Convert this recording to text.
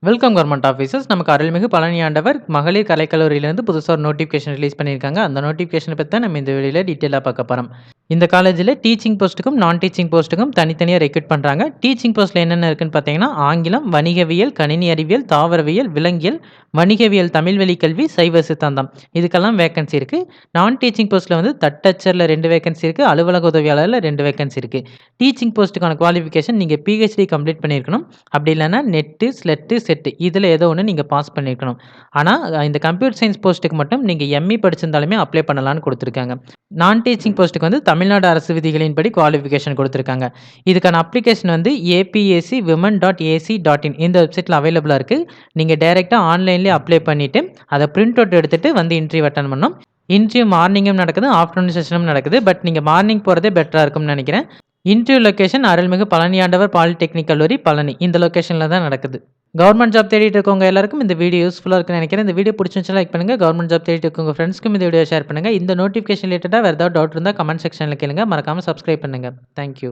Welcome government officers. நமக்கு அருள்மிகு பழனி ஆண்டவர் மகளிர் கலைக்கல்லூரியிலேருந்து புதுசாக ஒரு நோட்டிஃபிகேஷன் ரிலீஸ் பண்ணியிருக்காங்க. அந்த நோட்டிஃபிகேஷனை பற்றி தான் நம்ம இந்த வீடியோவில் டீட்டெயிலாக பார்க்க போகிறோம். இந்த காலேஜில் டீச்சிங் போஸ்ட்டுக்கும் நான் டீச்சிங் போஸ்ட்டுக்கும் தனித்தனியாக ரெக்ரூட் பண்ணுறாங்க. டீச்சிங் போஸ்ட்டில் என்னென்ன இருக்குன்னு பார்த்தீங்கன்னா ஆங்கிலம், வணிகவியல், கணினி அறிவியல், தாவரவியல், விலங்கியல், வணிகவியல், தமிழ்வழி கல்வி, சைவ சித்தாந்தம் இதுக்கெல்லாம் வேகன்சி இருக்குது. நான் டீச்சிங் போஸ்ட்டில் வந்து தட்டச்சரில் 2 வேகன்சி இருக்குது. அலுவலக உதவியாளரில் 2 வேகன்சி இருக்குது. டீச்சிங் போஸ்ட்டுக்கான குவாலிஃபிகேஷன் நீங்கள் பிஹெச்டி கம்ப்ளீட் பண்ணியிருக்கணும். அப்படி இல்லைன்னா நெட்டு, ஸ்லெட்டு, செட்டு இதில் ஏதோ ஒன்று நீங்கள் பாஸ் பண்ணியிருக்கணும். ஆனால் இந்த கம்ப்யூட்டர் சயின்ஸ் போஸ்ட்டுக்கு மட்டும் நீங்கள் எம்இ படிச்சிருந்தாலுமே அப்ளை பண்ணலான்னு கொடுத்துருக்காங்க. நான் டீச்சிங் போஸ்ட்டுக்கு வந்து தமிழ்நாடு அரசு விதிகளின்படி குவாலிஃபிகேஷன் கொடுத்துருக்காங்க. இதுக்கான அப்ளிகேஷன் வந்து apacwomen.ac.in இந்த வெப்சைட்டில் அவைலபிளாக இருக்குது. நீங்கள் டைரெக்டாக ஆன்லைன்லேயே அப்ளை பண்ணிவிட்டு அதை பிரிண்ட் அவுட் எடுத்துகிட்டு வந்து இன்டர்வியூ அட்டன் பண்ணணும். இன்டர்வியூ மார்னிங்கும் நடக்குது, ஆஃப்டர்நூன் செஷனும் நடக்குது. பட் நீங்கள் மார்னிங் போகிறதே பெட்டராக இருக்கும்னு நினைக்கிறேன். இன்டர்வியூ லொக்கேஷன் அருள்மிகு பழனியாண்டவர் பாலிடெக்னிக் கல்லூரி பழனி இந்த லொக்கேஷனில் தான் நடக்குது. கவர்மெண்ட் ஜாப் தேடிட்டு இருக்கவங்க எல்லாருக்கும் இந்த வீடியோ யூஸ்ஃபுல்லாக இருக்குன்னு நினைக்கிறேன். இந்த வீடியோ பிடிச்சிருந்துச்சுன்னா லைக் பண்ணுங்கள். கவர்மெண்ட் ஜாப் தேடிட்டு இருக்கவங்க ஃப்ரெண்ட்ஸ்க்கும் இந்த வீடியோ ஷேர் பண்ணுங்கள். இந்த நோட்டிஃபிகேஷன் ரிலேட்டடாக வேறு ஏதாவது டவுட் இருந்தால் கமெண்ட் செக்ஷனில் கேளுங்க. மறக்காமல் சப்ஸ்கிரைப் பண்ணுங்கள். தேங்க்யூ.